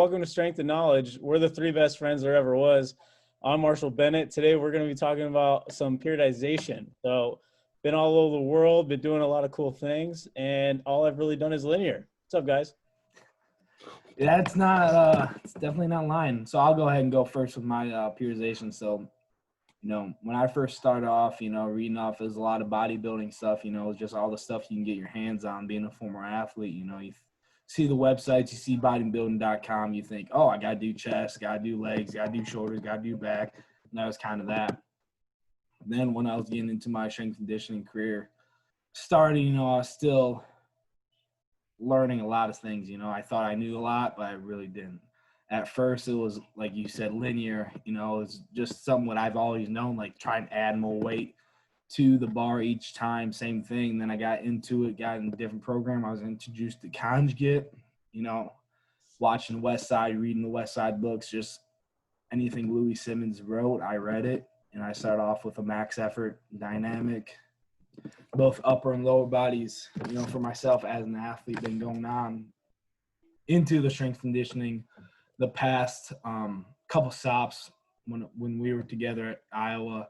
Welcome to Strength and Knowledge. We're the three best friends there ever was. I'm Marshall Bennett. Today we're going to be talking about some periodization. So, been all over the world, been doing a lot of cool things, and all I've really done is linear. What's up, guys? Yeah, it's definitely not lying. So I'll go ahead and go first with my periodization. So, when I first started off, reading off is a lot of bodybuilding stuff, just all the stuff you can get your hands on being a former athlete. You see the websites, you see bodybuilding.com, you think, oh, I got to do chest, got to do legs, got to do shoulders, got to do back. And that was kind of that. Then when I was getting into my strength conditioning career, starting, I was still learning a lot of things. I thought I knew a lot, but I really didn't. At first, it was, like you said, linear. It was just something what I've always known, like trying to add more weight to the bar each time, same thing. Then I got into it, got in a different program. I was introduced to conjugate, watching the West Side, reading the West Side books, just anything Louis Simmons wrote, I read it. And I started off with a max effort dynamic, both upper and lower bodies, for myself as an athlete, been going on into the strength conditioning the past couple stops when we were together at Iowa.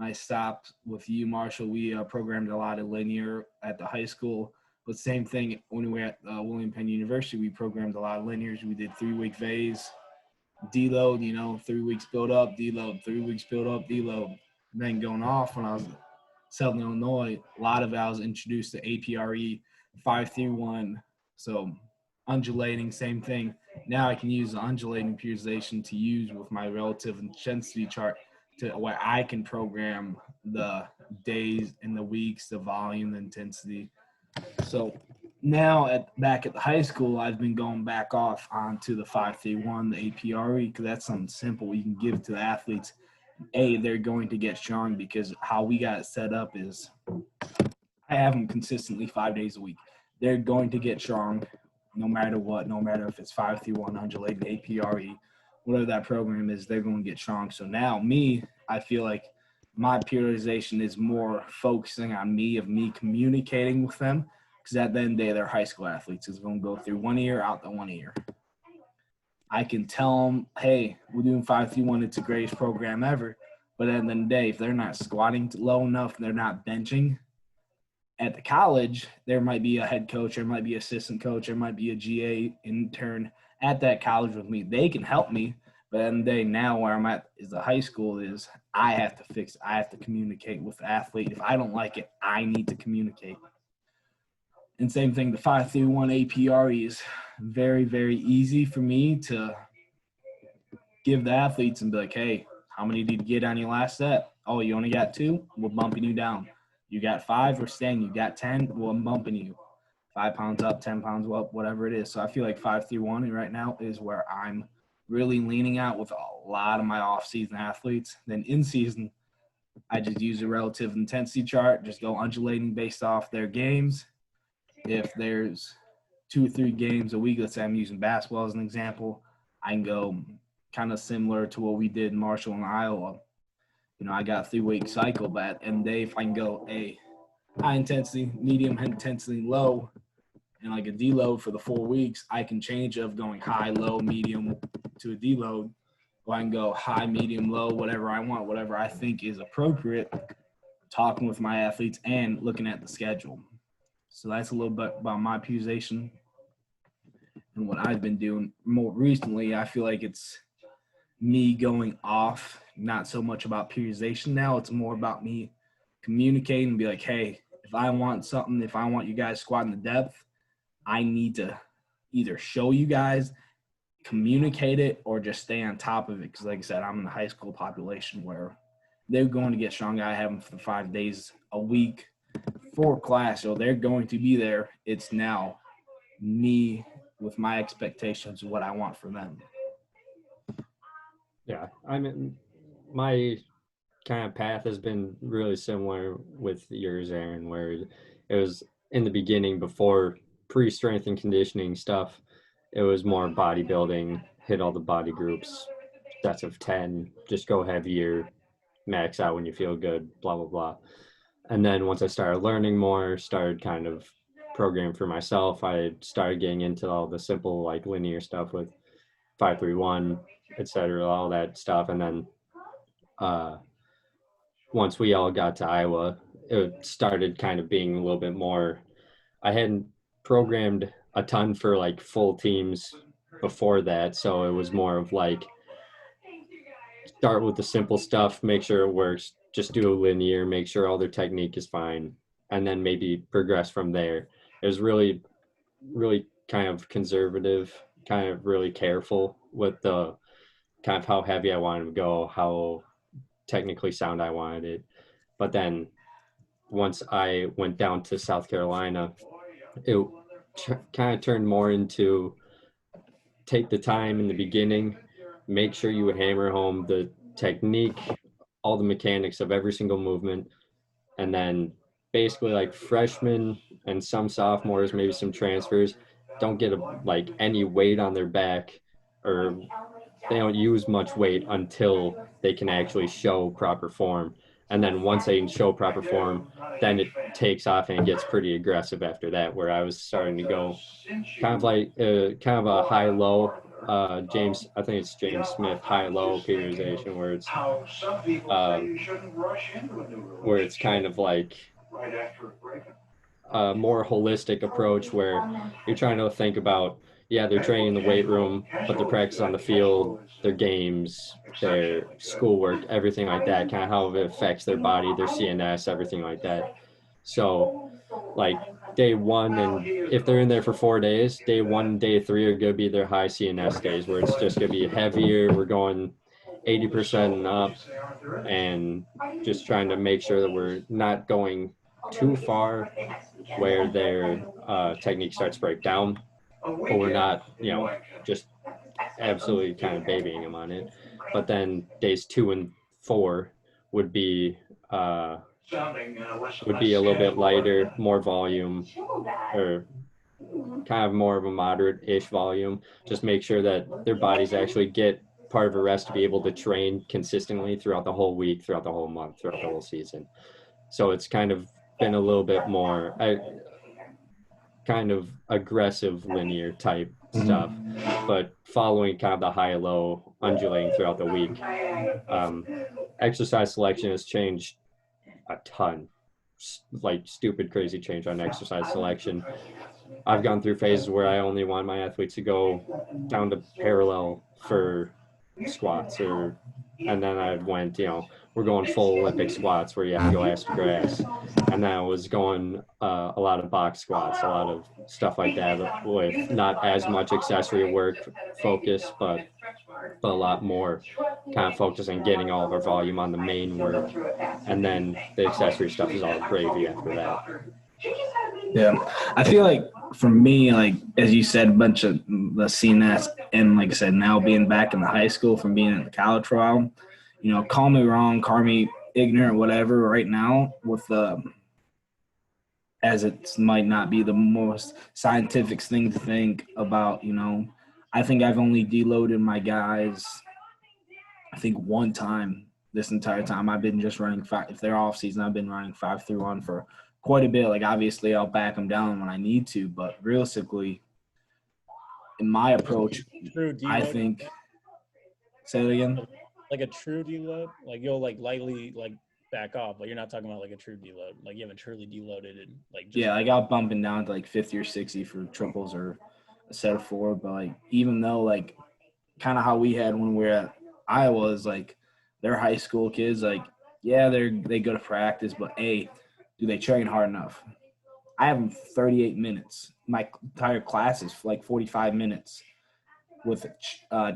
I stopped with you, Marshall. We programmed a lot of linear at the high school, but same thing when we were at William Penn University, we programmed a lot of linears. We did 3-week phase, deload, 3 weeks build up, deload, 3 weeks build up, deload. And then going off when I was Southern Illinois, a lot of it I was introduced to APRE 5-3-1. So undulating, same thing. Now I can use the undulating periodization to use with my relative intensity chart to where I can program the days and the weeks, the volume, the intensity. So now back at the high school, I've been going back off onto the 5-3-1, the APRE, because that's something simple you can give to the athletes. They're going to get strong because how we got it set up is I have them consistently 5 days a week. They're going to get strong no matter what, no matter if it's 5-3-1, undulating, APRE, whatever that program is, they're going to get strong. So now I feel like my periodization is more focusing on me communicating with them, because at the end of the day, they're high school athletes. It's going to go through 1 year, out the 1 year. I can tell them, hey, we're doing 5-3-1. It's the greatest program ever. But at the end of the day, if they're not squatting low enough, they're not benching. At the college, there might be a head coach, there might be assistant coach, there might be a GA intern at that college with me. They can help me. But at the end of the day, now where I'm at is the high school is I have to fix it. I have to communicate with the athlete. If I don't like it, I need to communicate. And same thing, the 5-3-1 APRE is very, very easy for me to give the athletes and be like, hey, how many did you get on your last set? Oh, you only got 2? We're bumping you down. You got 5, we're staying. You got 10, well, I'm bumping you. 5 pounds up, 10 pounds up, whatever it is. So I feel like 5-3-1 right now is where I'm really leaning out with a lot of my off-season athletes. Then in season, I just use a relative intensity chart, just go undulating based off their games. If there's 2 or 3 games a week, let's say I'm using basketball as an example, I can go kind of similar to what we did in Marshall and Iowa. I got a 3-week cycle, but at the end of the day, if I can go high intensity, medium intensity, low, and like a deload for the 4 weeks, I can change of going high, low, medium to a deload. Or I can go high, medium, low, whatever I want, whatever I think is appropriate, talking with my athletes and looking at the schedule. So that's a little bit about my periodization and what I've been doing more recently. I feel like it's me going off, not so much about periodization now. It's more about me communicating and be like, hey, if I want something, if I want you guys squatting the depth, I need to either show you guys, communicate it, or just stay on top of it. Because like I said, I'm in the high school population where they're going to get strong. I have them for 5 days a week for class, so they're going to be there. It's now me with my expectations of what I want from them. Yeah, I mean, my kind of path has been really similar with yours, Aaron, where it was in the beginning before pre-strength and conditioning stuff. It was more bodybuilding, hit all the body groups, sets of 10, just go heavier, max out when you feel good, blah, blah, blah. And then once I started learning more, started kind of programming for myself, I started getting into all the simple like linear stuff with 5-3-1, etc., all that stuff. And then once we all got to Iowa, it started kind of being a little bit more. I hadn't programmed a ton for like full teams before that, so it was more of like start with the simple stuff, make sure it works, just do a linear, make sure all their technique is fine, and then maybe progress from there. It was really, really kind of conservative, kind of really careful with the kind of how heavy I wanted to go, how technically sound I wanted it. But then once I went down to South Carolina, it kind of turned more into take the time in the beginning, make sure you hammer home the technique, all the mechanics of every single movement, and then basically like freshmen and some sophomores, maybe some transfers, don't get like any weight on their back, or they don't use much weight until they can actually show proper form. And then once they can show proper form, then it takes off and gets pretty aggressive after that, where I was starting to go kind of like kind of a high-low James, I think it's James Smith high-low periodization, where it's kind of like a more holistic approach where you're trying to think about, yeah, they're training in the weight room, but their practice on the field, their games, their schoolwork, everything like that, kind of how it affects their body, their CNS, everything like that. So like day one, and if they're in there for 4 days, day 1, day 3 are going to be their high CNS days, where it's just going to be heavier. We're going 80% and up, and just trying to make sure that we're not going too far where their technique starts to break down, but we're not, just absolutely kind of babying them on it. But then days 2 and 4 would be a little bit lighter, more volume, or kind of more of a moderate-ish volume. Just make sure that their bodies actually get part of a rest to be able to train consistently throughout the whole week, throughout the whole month, throughout the whole season. So it's kind of been a little bit more kind of aggressive linear type stuff, but following kind of the high-low undulating throughout the week. Exercise selection has changed a ton, like stupid crazy change on exercise selection. I've gone through phases where I only want my athletes to go down to parallel for squats, and then I went, we're going full Olympic squats where you have to go ass to grass. And then I was going a lot of box squats, a lot of stuff like that with not as much accessory work focus, but a lot more kind of focus on getting all of our volume on the main work. And then the accessory stuff is all gravy after that. Yeah, I feel like for me, like as you said, a bunch of the CNS, and like I said, now being back in the high school from being in the college for a while, call me wrong, call me ignorant, whatever. Right now, with as it might not be the most scientific thing to think about, I think I've only deloaded my guys, I think one time this entire time. I've been just running five. If they're off season, I've been running 5-3-1 for quite a bit. Like obviously I'll back them down when I need to, but realistically in my approach, I think, say it again. Like a true deload, like you'll like lightly like back off, but you're not talking about like a true deload. Like you haven't truly deloaded and like just I got bumping down to like 50 or 60 for triples or a set of 4. But like even though like kind of how we had when we were at Iowa is like they're high school kids, like they go to practice, but do they train hard enough? I have them 38 minutes. My entire class is like 45 minutes with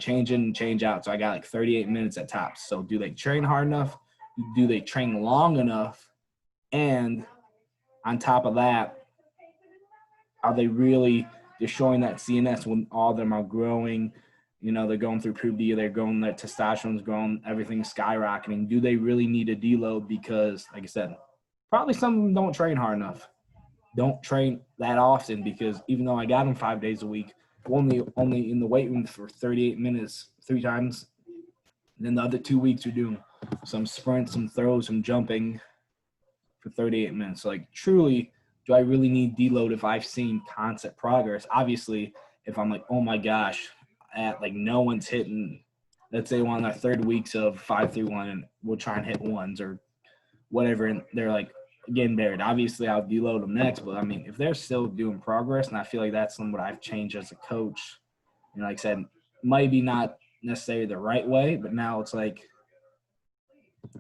change in and change out. So I got like 38 minutes at tops. So do they train hard enough? Do they train long enough? And on top of that, are they really showing that CNS when all of them are growing? They're going through puberty, they're growing, their testosterone's growing, everything's skyrocketing. Do they really need a deload? Because, like I said, probably some of them don't train hard enough. Don't train that often, because even though I got them 5 days a week, only in the weight room for 38 minutes 3 times. And then the other 2 weeks you're doing some sprints, some throws, some jumping for 38 minutes. So like truly, do I really need deload if I've seen concept progress? Obviously, if I'm like, oh my gosh, at like no one's hitting, let's say one of their third weeks of 5-3-1 and we'll try and hit ones or whatever, and they're like getting buried. Obviously, I'll deload them next, but I mean, if they're still doing progress, and I feel like that's what I've changed as a coach, you know, like I said, maybe not necessarily the right way, but now it's like,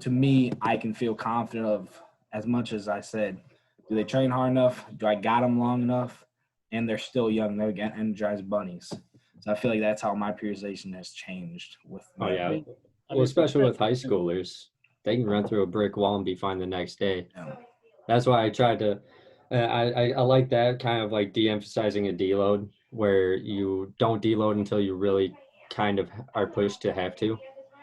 to me, I can feel confident of as much as I said, do they train hard enough? Do I got them long enough? And they're still young. They're getting energized bunnies. So I feel like that's how my periodization has changed with. Oh yeah. I Well, mean, especially with high schoolers, they can run through a brick wall and be fine the next day. Yeah. That's why I tried to. I like that kind of like de-emphasizing a deload, where you don't deload until you really kind of are pushed to have to.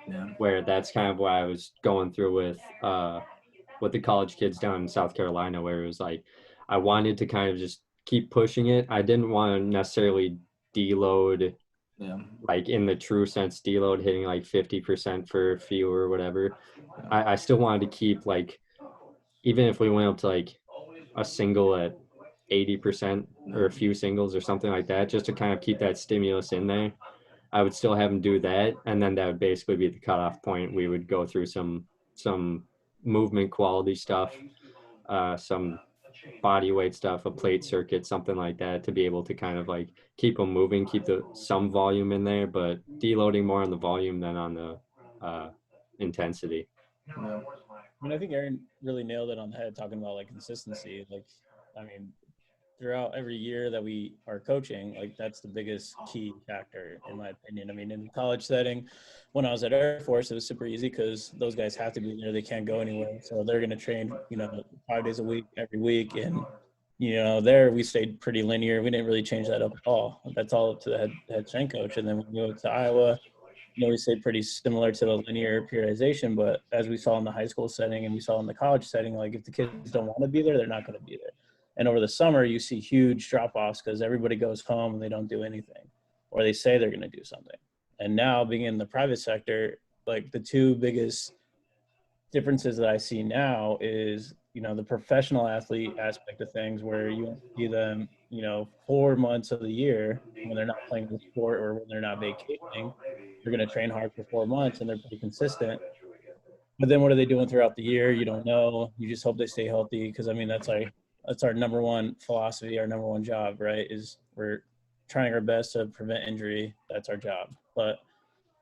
Yeah. Where that's kind of what I was going through with the college kids down in South Carolina, where it was like I wanted to kind of just keep pushing it. I didn't want to necessarily deload, Yeah. like in the true sense, deload hitting like 50% for few or whatever. I still wanted to keep like, even if we went up to like a single at 80% or a few singles or something like that, just to kind of keep that stimulus in there. I would still have them do that, and then that would basically be the cutoff point. We would go through some movement quality stuff, some body weight stuff, a plate circuit, something like that, to be able to kind of like keep them moving, keep some volume in there, but deloading more on the volume than on the intensity. Yeah. I mean, I think Aaron really nailed it on the head talking about like consistency. Like, I mean, throughout every year that we are coaching, like that's the biggest key factor in my opinion. I mean, in the college setting, when I was at Air Force, it was super easy because those guys have to be there. They can't go anywhere. So they're going to train, 5 days a week, every week. And, there we stayed pretty linear. We didn't really change that up at all. That's all up to the head strength coach. And then when we moved to Iowa, we stayed pretty similar to the linear periodization, but as we saw in the high school setting and we saw in the college setting, like if the kids don't want to be there, they're not going to be there. And over the summer, you see huge drop-offs because everybody goes home and they don't do anything, or they say they're going to do something. And now being in the private sector, like the two biggest differences that I see now is, the professional athlete aspect of things where you see them, 4 months of the year when they're not playing the sport or when they're not vacationing, they're going to train hard for 4 months and they're pretty consistent. But then what are they doing throughout the year? You don't know. You just hope they stay healthy because, I mean, that's our number one philosophy, our number one job, right, is we're trying our best to prevent injury. That's our job. But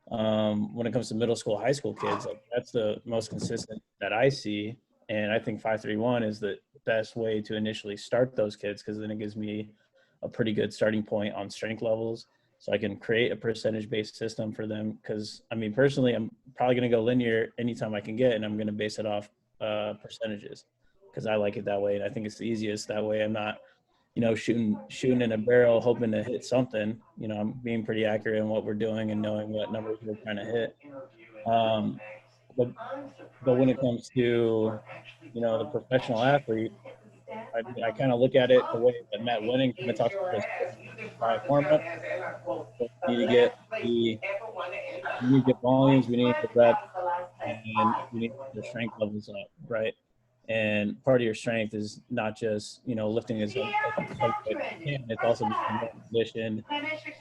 when it comes to middle school, high school kids, like that's the most consistent that I see. And I think 5-3-1 is the best way to initially start those kids because then it gives me a pretty good starting point on strength levels. So I can create a percentage-based system for them because, I mean, personally, I'm probably going to go linear anytime I can get, and I'm going to base it off percentages because I like it that way. And I think it's the easiest that way. I'm not, shooting in a barrel, hoping to hit something. I'm being pretty accurate in what we're doing and knowing what numbers we're trying to hit. But when it comes to, the professional athlete, I kind of look at it the way that Matt Winning kind of talks about his 5 format. So we need to get volumes, we need the reps, and we need the strength levels up, right? And part of your strength is not just, lifting as heavy as you can, it's also becoming more conditioned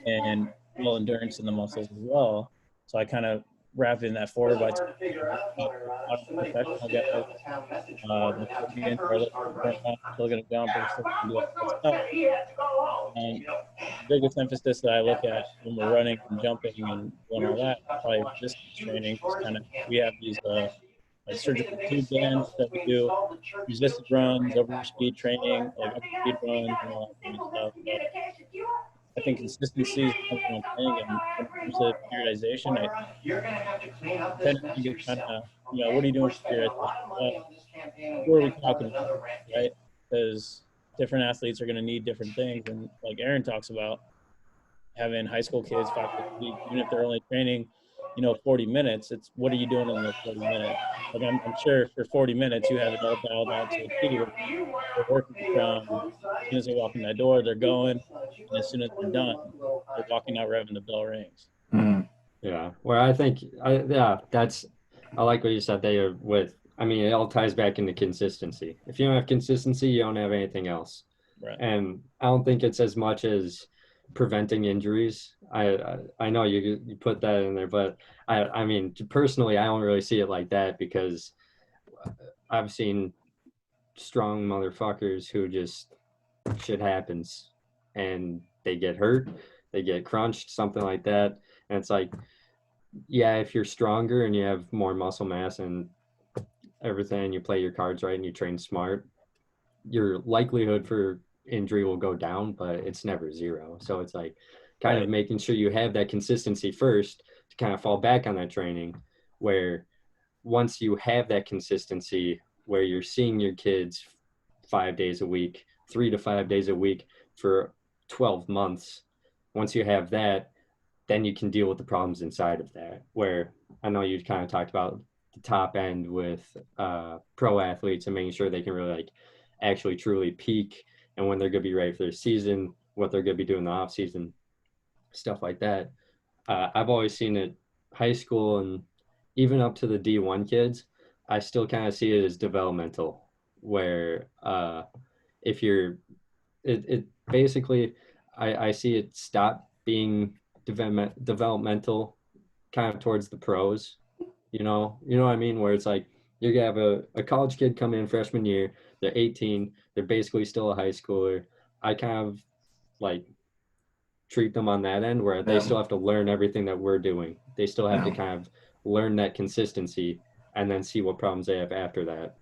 and well endurance in the muscles as well. So I kind of wrap in that 4x2. Professional guys, they're still getting into our lifting format, still going to jump, they're still going to do all that stuff. The biggest emphasis that I look at when we're running and jumping and doing all that, probably resistance training, just kind of, we have these like surgical tube bands that we do, resisted runs, over speed training, like upper speed runs and all that kind of stuff. But I think consistency is the number one thing. And when it comes to periodization, I tend to think it's kind of, what are you doing for periodization? Well, who are we talking about, right? Because different athletes are going to need different things. And like Aaron talks about, having high school kids 5 days a week, even if they're only training, 40 minutes, it's what are you doing in those 40 minutes? Like I'm sure for 40 minutes you have it all dialed out to a T where they're working from as soon as they walk in that door, they're going, and as soon as they're done, they're walking out right when the bell rings. Mm-hmm. Yeah, where I think, I like what you said there with, I mean, it all ties back into consistency. If you don't have consistency, you don't have anything else. Right. And I don't think it's as much as preventing injuries. I know you put that in there, but I mean personally, I don't really see it like that because I've seen strong motherfuckers who just shit happens and they get hurt, they get crunched, something like that. And it's like, yeah, if you're stronger and you have more muscle mass and everything, you play your cards right and you train smart, your likelihood for injury will go down, but it's never zero. So it's like kind of Right. making sure you have that consistency first to kind of fall back on that training, where once you have that consistency where you're seeing your kids 5 days a week, 3 to 5 days a week for 12 months, once you have that, then you can deal with the problems inside of that. Where I know you kind of talked about the top end with pro athletes and making sure they can really like actually truly peak and when they're going to be ready for their season, what they're going to be doing in the off season, stuff like that. I've always seen it high school and even up to the D1 kids. I still kind of see it as developmental, where if you're, it basically, I see it stop being developmental kind of towards the pros, you know what I mean? Where it's like you're gonna have a college kid come in freshman year, they're 18, they're basically still a high schooler. I kind of like treat them on that end where they Yeah. still have to learn everything that we're doing. They still have to Yeah. kind of learn that consistency and then see what problems they have after that.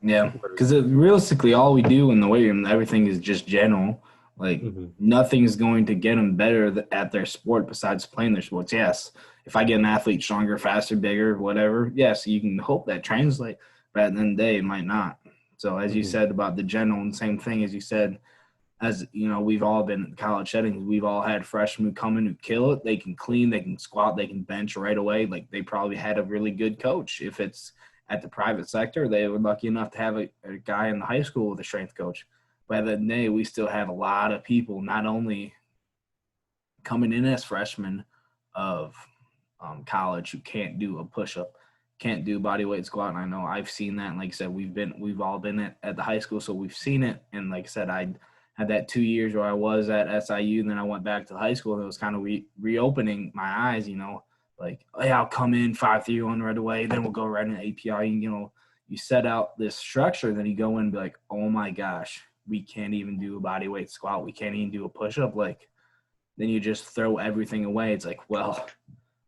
Yeah, because realistically, all we do in the weight room, everything is just general. Like Mm-hmm. nothing's going to get them better at their sport besides playing their sports. Yes, if I get an athlete stronger, faster, bigger, whatever, yes, you can hope that translate. But at the end of the day, it might not. So as you Mm-hmm. said about the general, and same thing as you said, as you know, we've all been in college settings. We've all had freshmen who come in who kill it. They can clean, they can squat, they can bench right away. Like they probably had a really good coach. If it's at the private sector, they were lucky enough to have a guy in the high school with a strength coach. But at the end of the day, we still have a lot of people not only coming in as freshmen of college who can't do a push-up, can't do body weight squat. And I know I've seen that. And like I said, we've all been at the high school, so we've seen it. And like I said, I had that 2 years where I was at SIU, and then I went back to high school, and it was kind of reopening my eyes. Like, hey, I'll come in 5-3-1 right away, then we'll go right into API. You set out this structure, then you go in and be like, oh my gosh, we can't even do a body weight squat, we can't even do a push-up. Like, then you just throw everything away. It's like, well,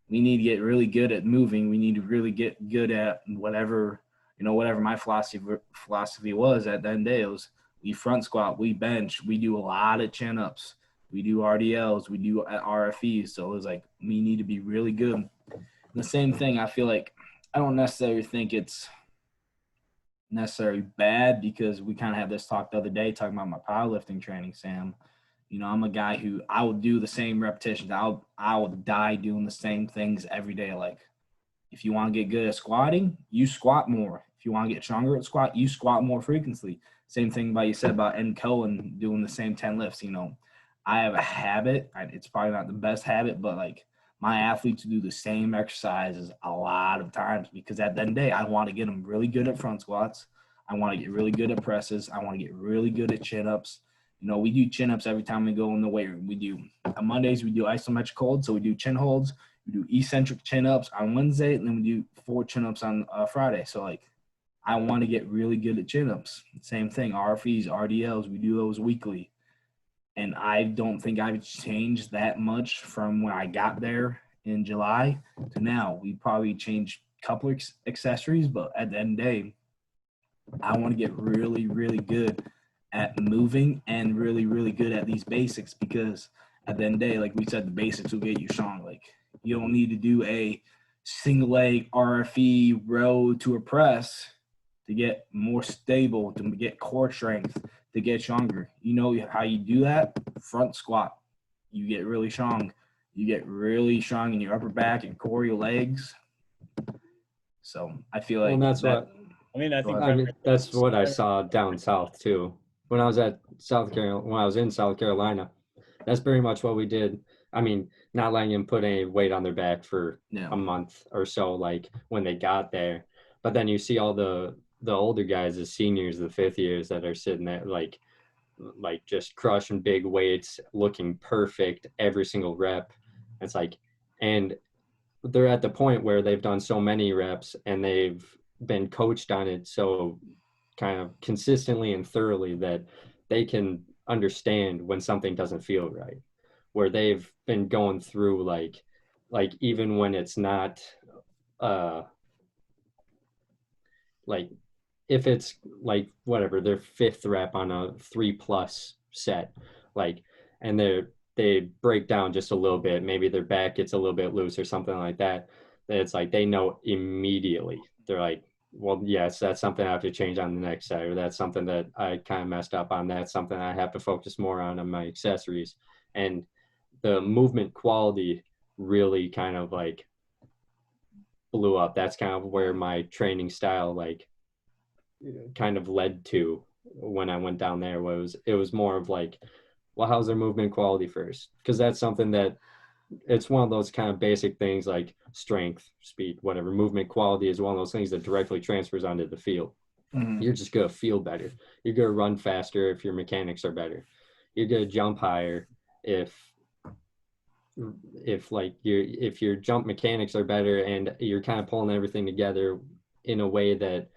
we need to get really good at moving. We need to really get good at whatever my philosophy was at the end of the day. It was we front squat, we bench, we do a lot of chin ups, we do RDLs, we do RFEs. So it was like we need to be really good. And the same thing, I feel like I don't necessarily think it's necessarily bad because we kind of had this talk the other day talking about my powerlifting training, Sam. I'm a guy who I will do the same repetitions. I will die doing the same things every day. Like if you want to get good at squatting, you squat more. If you want to get stronger at squat, you squat more frequently. Same thing about you said about Ed Cohen doing the same 10 lifts. I have a habit. It's probably not the best habit, but like my athletes do the same exercises a lot of times because at the end of the day, I want to get them really good at front squats. I want to get really good at presses. I want to get really good at chin-ups. We do chin-ups every time we go in the weight room. We do on Mondays, we do isometric holds. So we do chin holds. We do eccentric chin-ups on Wednesday, and then we do 4 chin-ups on Friday. So, like, I want to get really good at chin-ups. Same thing, RFEs, RDLs, we do those weekly. And I don't think I've changed that much from when I got there in July to now. We probably changed a couple of accessories, but at the end of the day, I want to get really, really good at moving and really, really good at these basics because at the end of the day, like we said, the basics will get you strong. Like you don't need to do a single leg RFE row to a press to get more stable, to get core strength, to get stronger. You know how you do that? Front squat. You get really strong. You get really strong in your upper back and core, your legs. So I feel like Well, that's what I mean, I think I mean. That's what I saw down south too. When I was at South Carolina, when I was in South Carolina, that's very much what we did. I mean, not letting them put any weight on their back for a month or so, like when they got there. But then you see all the older guys, the seniors, the fifth years that are sitting there, like like just crushing big weights, looking perfect every single rep. It's like, and they're at the point where they've done so many reps and they've been coached on it so kind of consistently and thoroughly that they can understand when something doesn't feel right, where they've been going through like even when it's not uh like if it's like whatever their fifth rep on a 3+ set, like, and they break down just a little bit, maybe their back gets a little bit loose or something like that, then it's like they know immediately. They're like, well, yes, that's something I have to change on the next set, or that's something that I kind of messed up on. That's something I have to focus more on my accessories. And the movement quality really kind of like blew up. That's kind of where my training style like kind of led to when I went down there. Was it was more of like, well, how's their movement quality first? Because that's something that it's one of those kind of basic things like strength, speed, whatever. Movement quality is one of those things that directly transfers onto the field. Mhm. You're just gonna feel better. You're gonna run faster if your mechanics are better. You're gonna jump higher if like if your jump mechanics are better and you're kind of pulling everything together in a way that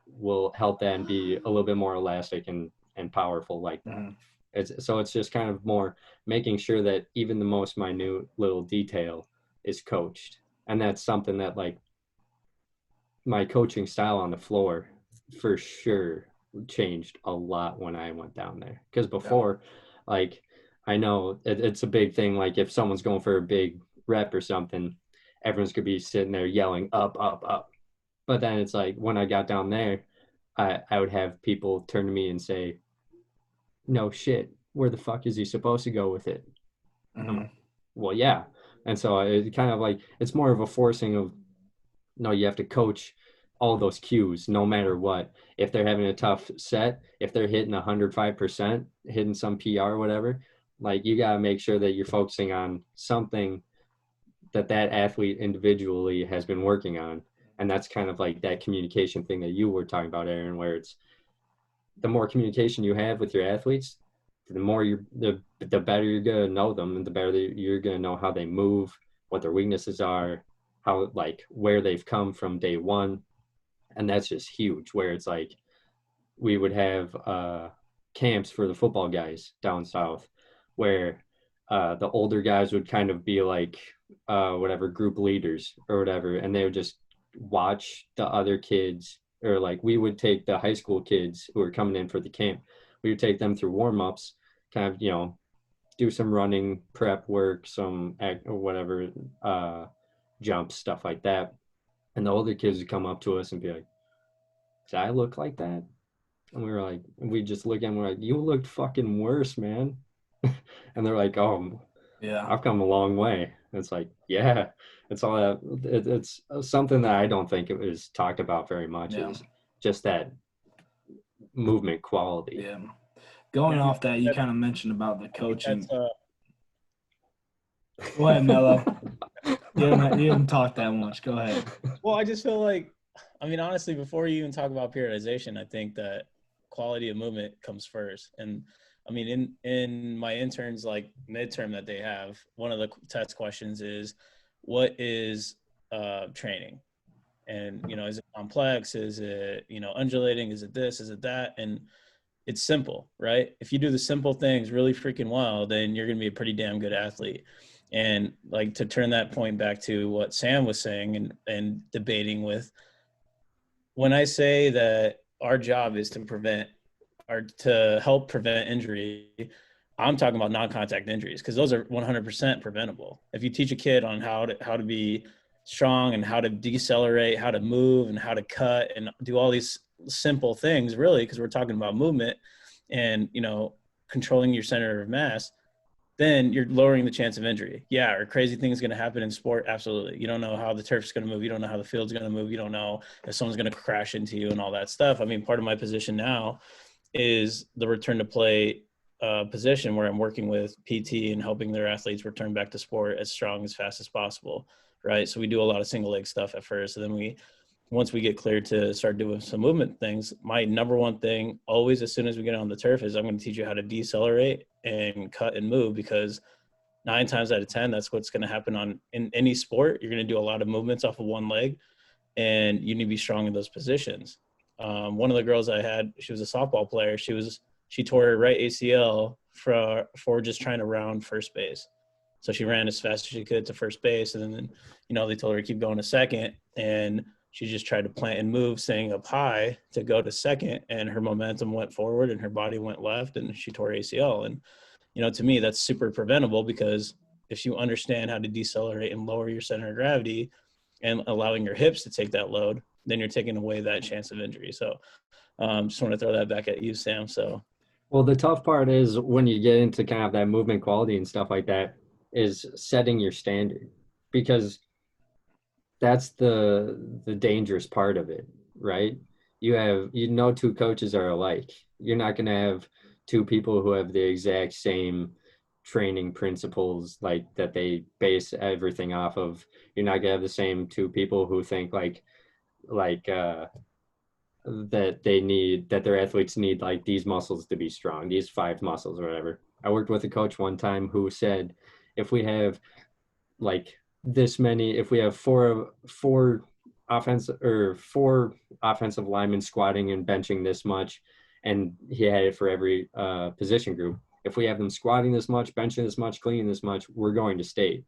will help that and be a little bit more elastic and powerful like that. Mhm. It's just kind of more making sure that even the most minute little detail is coached. And that's something that like my coaching style on the floor for sure changed a lot when I went down there. Because before, like, I know it's a big thing. Like, if someone's going for a big rep or something, everyone's gonna be sitting there yelling up, up, up. But then it's like when I got down there, I would have people turn to me and say, no shit, where the fuck is he supposed to go with it? I'm Mhm. like, well, yeah. And so it kind of like, it's more of a forcing of, no, you have to coach all those cues no matter what. If they're having a tough set, if they're hitting 105%, hitting some PR or whatever, like you got to make sure that you're focusing on something that athlete individually has been working on. And that's kind of like that communication thing that you were talking about, Aaron, where it's the more communication you have with your athletes, the more the better you're gonna know them, and the better you're gonna know how they move, what their weaknesses are, how like where they've come from day one, and that's just huge. Where it's like we would have camps for the football guys down south, where the older guys would kind of be like whatever group leaders or whatever, and they would just watch the other kids, or like we would take the high school kids who were coming in for the camp, we would take them through warm-ups, kind of, you know, do some running prep work, some or whatever, jumps, stuff like that. And the older kids would come up to us and be like, "Does I look like that?" And we were like, we just look at them, we're like, "You looked fucking worse, man." And they're like, "Oh, Yeah. I've come a long way." And it's like, yeah, it's all that. It's something that I don't think it was talked about very much, Yeah. is just that movement quality. Yeah. Going Yeah, off that, you that- kind of mentioned about the I think coaching. that's Go ahead, Mello. You haven't talked that much. Go ahead. well, I just feel like, I mean, honestly, before you even talk about periodization, I think that quality of movement comes first. And I mean, in my interns like midterm that they have, one of the test questions is, what is training? And you know, is it complex? Is it, you know, undulating? Is it this? Is it that? And it's simple, right? If you do the simple things really freaking well, then you're going to be a pretty damn good athlete. And like, to turn that point back to what Sam was saying and debating with, when I say that our job is to prevent or to help prevent injury, I'm talking about non-contact injuries, because those are 100% preventable. If you teach a kid on how to be strong and how to decelerate, how to move and how to cut and do all these simple things, really, because we're talking about movement and, you know, controlling your center of mass, then you're lowering the chance of injury. Yeah, are crazy things going to happen in sport? Absolutely. You don't know how the turf's going to move. You don't know how the field's going to move. You don't know if someone's going to crash into you and all that stuff. I mean, part of my position now is the return to play position, where I'm working with PT and helping their athletes return back to sport as strong, as fast as possible. Right. So we do a lot of single leg stuff at first. And then once we get cleared to start doing some movement things, my number one thing always, as soon as we get on the turf, is I'm going to teach you how to decelerate and cut and move, because 9 times out of 10, that's what's going to happen in any sport. You're going to do a lot of movements off of one leg, and you need to be strong in those positions. One of the girls I had, she was a softball player. She tore her right ACL for just trying to round first base. So she ran as fast as she could to first base, and then they told her to keep going to second, and she just tried to plant and move, staying up high to go to second, and her momentum went forward and her body went left, and she tore ACL. And to me, that's super preventable, because if you understand how to decelerate and lower your center of gravity and allowing your hips to take that load, then you're taking away that chance of injury. So just want to throw that back at you, Sam. So, well, the tough part is when you get into kind of that movement quality and stuff like that, is setting your standard, because that's the dangerous part of it, right? Two coaches are alike. You're not going to have two people who have the exact same training principles, like that they base everything off of. You're not going to have the same two people who think like that their athletes need like these muscles to be strong, these 5 muscles or whatever. I worked with a coach one time who said, if we have like this many, if we have four offensive linemen squatting and benching this much, and he had it for every position group, if we have them squatting this much, benching this much, cleaning this much, we're going to state.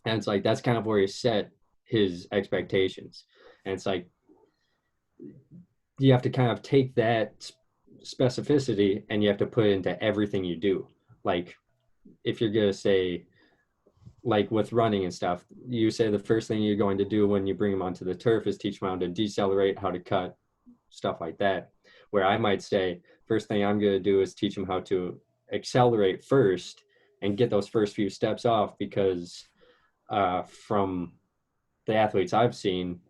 And it's like, that's kind of where he set his expectations. And it's like, you have to kind of take that specificity and you have to put it into everything you do. Like, if you're going to say, like with running and stuff, you say the first thing you're going to do when you bring them onto the turf is teach them how to decelerate, how to cut, stuff like that. Where I might say, first thing I'm going to do is teach them how to accelerate first and get those first few steps off, because from the athletes I've seen,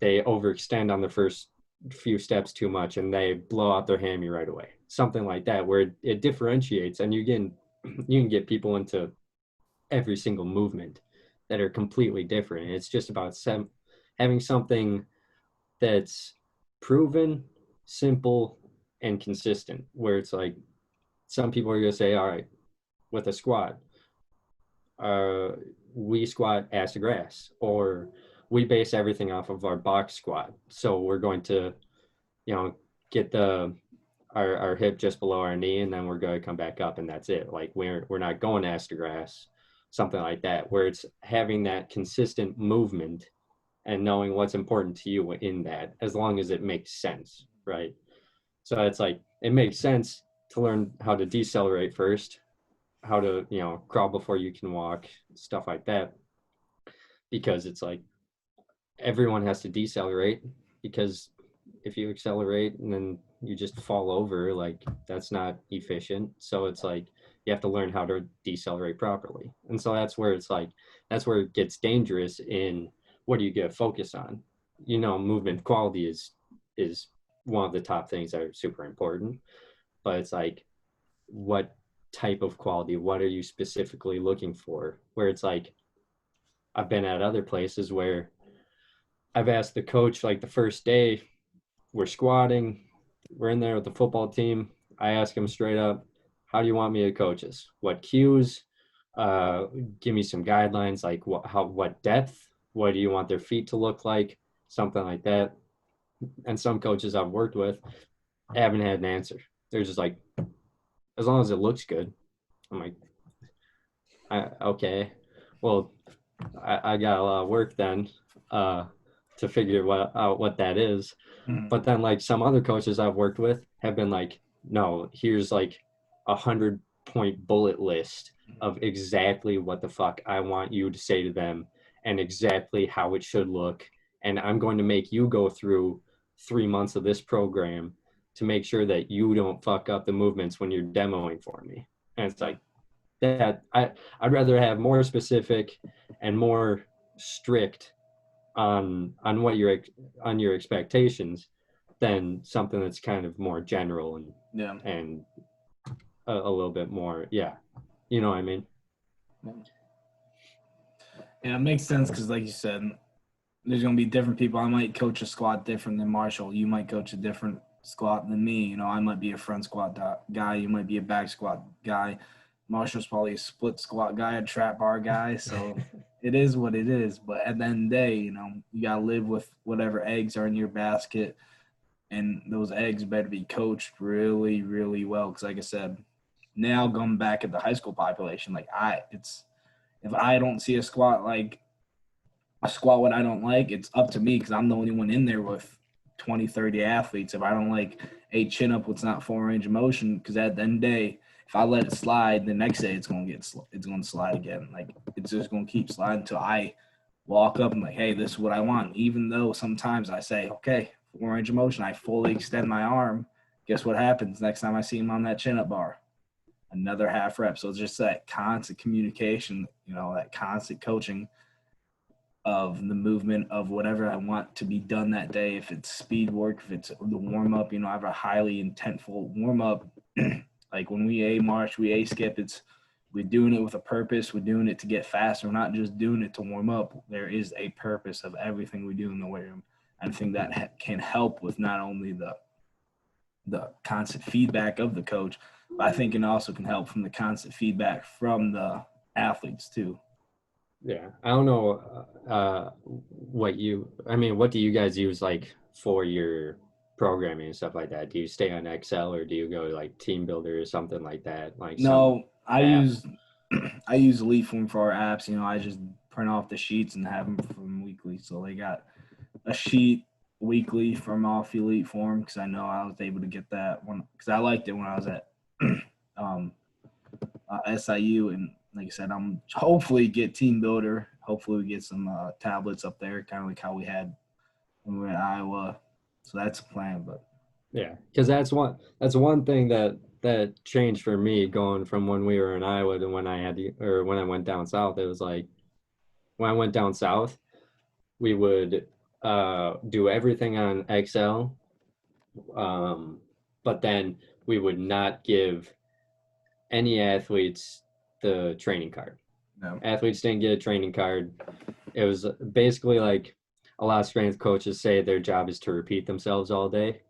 they overextend on the first few steps too much and they blow out their hammy right away. Something like that, where it differentiates, and you can get people into every single movement that are completely different. It's just about having something that's proven, simple, and consistent, where it's like, some people are going to say, all right, with a squat, we squat ass to grass, or we base everything off of our box squat. So we're going to, get our hip just below our knee, and then we're going to come back up, and that's it. Like, we're not going ass to grass, something like that, where it's having that consistent movement and knowing what's important to you in that, as long as it makes sense, right? So it's like, it makes sense to learn how to decelerate first, how to, crawl before you can walk, stuff like that, because it's like, everyone has to decelerate, because if you accelerate and then you just fall over, like, that's not efficient. So it's like, you have to learn how to decelerate properly. And so that's where it gets dangerous in what do you get focused on. Movement quality is one of the top things that are super important, but it's like, what type of quality, what are you specifically looking for? Where it's like, I've been at other places where I've asked the coach, like, the first day we're squatting, we're in there with the football team, I ask him straight up, how do you want me to coach us? What cues? Give me some guidelines, like what depth? What do you want their feet to look like? Something like that. And some coaches I've worked with haven't had an answer. They're just like, as long as it looks good. I'm like, okay, well, I got a lot of work then to figure out what that is. But then, like, some other coaches I've worked with have been like, no, here's like 100-point bullet list of exactly what the fuck I want you to say to them and exactly how it should look. And I'm going to make you go through 3 months of this program to make sure that you don't fuck up the movements when you're demoing for me. And it's like, that I'd rather have more specific and more strict on what your expectations than something that's kind of more general and a little bit more, you know what I mean? Yeah, it makes sense, because like you said, there's going to be different people. I might coach a squat different than Marshall. You might coach a different squat than me. You know, I might be a front squat guy. You might be a back squat guy. Marshall's probably a split squat guy, a trap bar guy. So it is what it is. But at the end of the day, you know, you got to live with whatever eggs are in your basket. And those eggs better be coached really, really well. Because like I said, now going back at the high school population, like if I don't see a squat what I don't like, it's up to me because I'm the only one in there with 20, 30 athletes. If I don't like a chin up, what's not full range of motion, because at the end of the day, if I let it slide, the next day it's going to slide again. Like it's just going to keep sliding until I walk up and like, hey, this is what I want. Even though sometimes I say, okay, full range of motion, I fully extend my arm. Guess what happens next time I see him on that chin up bar? Another half rep. So it's just that constant communication, you know, that constant coaching of the movement of whatever I want to be done that day. If it's speed work, if it's the warm up, you know, I have a highly intentful warm up. Like when we A march, we A skip, we're doing it with a purpose. We're doing it to get faster. We're not just doing it to warm up. There is a purpose of everything we do in the weight room. I think that can help with not only the constant feedback of the coach, but I think it also can help from the constant feedback from the athletes too. Yeah, I don't know what do you guys use like for your programming and stuff like that? Do you stay on Excel or do you go like Team Builder or something like that? Like No, I app? use Elite Form for our apps. You know, I just print off the sheets and have them from weekly. So they got a sheet weekly from off Elite Form because I know I was able to get that one because I liked it when I was at SIU. And like I said, I'm hopefully get Team Builder. Hopefully we get some tablets up there, kind of like how we had when we were in Iowa. So that's a plan. But Yeah, because that's one thing that changed for me going from when we were in Iowa to when when I went down south. It was like when I went down south, we would do everything on Excel, but then we would not give any athletes the training card. no. Athletes didn't get a training card. It was basically like a lot of strength coaches say their job is to repeat themselves all day.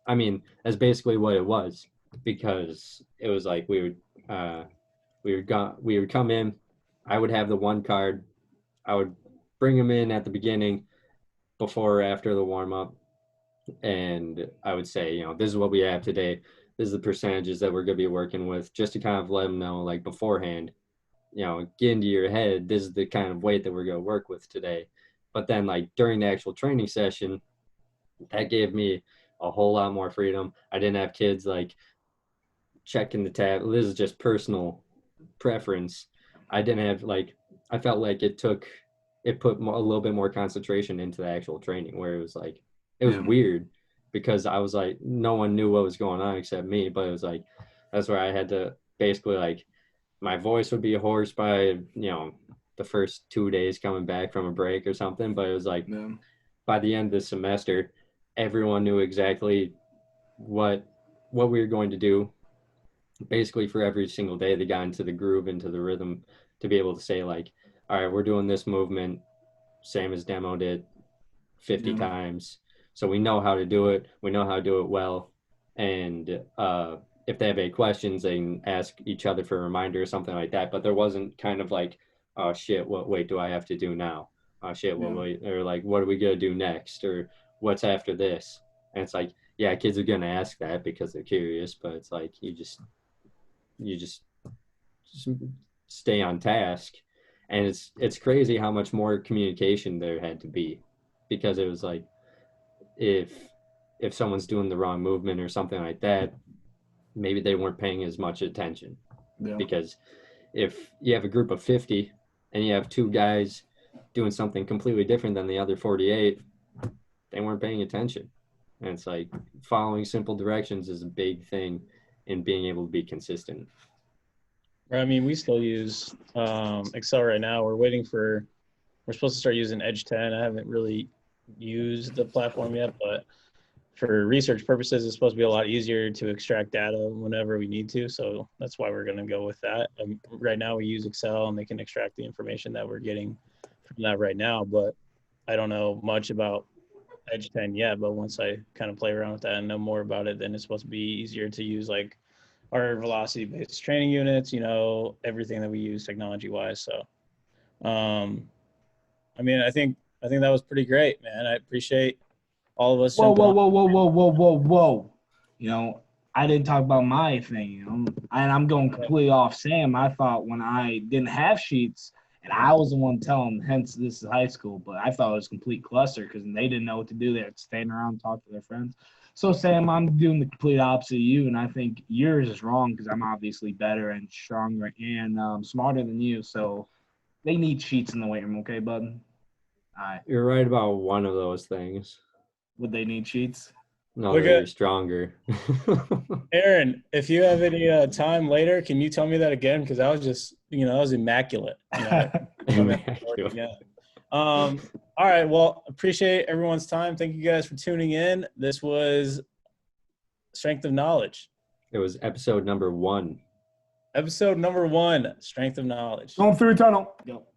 I mean, that's basically what it was, because it was like we would come in, I would have the one card, I would bring them in at the beginning, before or after the warm up, and I would say, you know, this is what we have today. This is the percentages that we're going to be working with, just to kind of let them know, like beforehand, you know, get into your head, this is the kind of weight that we're going to work with today. But then, like during the actual training session, that gave me a whole lot more freedom. I didn't have kids like checking the tab. This is just personal preference. I didn't have like, I felt like it put a little bit more concentration into the actual training, where it was like, it was weird because I was like, no one knew what was going on except me. But it was like, that's where I had to basically like, my voice would be hoarse by, you know, the first 2 days coming back from a break or something. But it was like, by the end of the semester, everyone knew exactly what we were going to do. Basically, for every single day, they got into the groove, into the rhythm, to be able to say like, all right, we're doing this movement, same as demoed it 50 times. So we know how to do it. We know how to do it well. And if they have any questions, they can ask each other for a reminder or something like that. But there wasn't kind of like, oh shit, what weight do I have to do now? Oh shit, what weight, or like, what are we gonna do next? Or what's after this? And it's like, yeah, kids are gonna ask that because they're curious, but it's like you just stay on task. And it's crazy how much more communication there had to be, because it was like, if someone's doing the wrong movement or something like that, maybe they weren't paying as much attention. Because if you have a group of 50 and you have two guys doing something completely different than the other 48, they weren't paying attention. And it's like, following simple directions is a big thing in being able to be consistent. I mean, we still use Excel right now. We're supposed to start using Edge 10. I haven't really used the platform yet, but for research purposes, it's supposed to be a lot easier to extract data whenever we need to. So that's why we're going to go with that. Right now we use Excel and they can extract the information that we're getting from that right now. But I don't know much about Edge 10 yet, but once I kind of play around with that and know more about it, then it's supposed to be easier to use like our velocity-based training units, everything that we use technology-wise. So, I mean, I think that was pretty great, man. I appreciate all of us Whoa, jumping whoa, on. whoa, whoa, whoa, whoa, whoa, whoa. You know, I didn't talk about my thing, and I'm going completely off Sam. I thought when I didn't have sheets, and I was the one telling them, hence this is high school, but I thought it was complete cluster because they didn't know what to do. They had to stand around and talk to their friends. So, Sam, I'm doing the complete opposite of you, and I think yours is wrong because I'm obviously better and stronger and smarter than you. So, they need sheets in the weight room, okay, bud? All right. You're right about one of those things. Would they need sheets? No, Look they're at stronger. Aaron. If you have any time later, can you tell me that again? Because I was just, that was immaculate. Immaculate. Yeah. All right. Well, appreciate everyone's time. Thank you guys for tuning in. This was Strength of Knowledge. It was episode number 1. Episode number 1, Strength of Knowledge. Going through a tunnel. Go.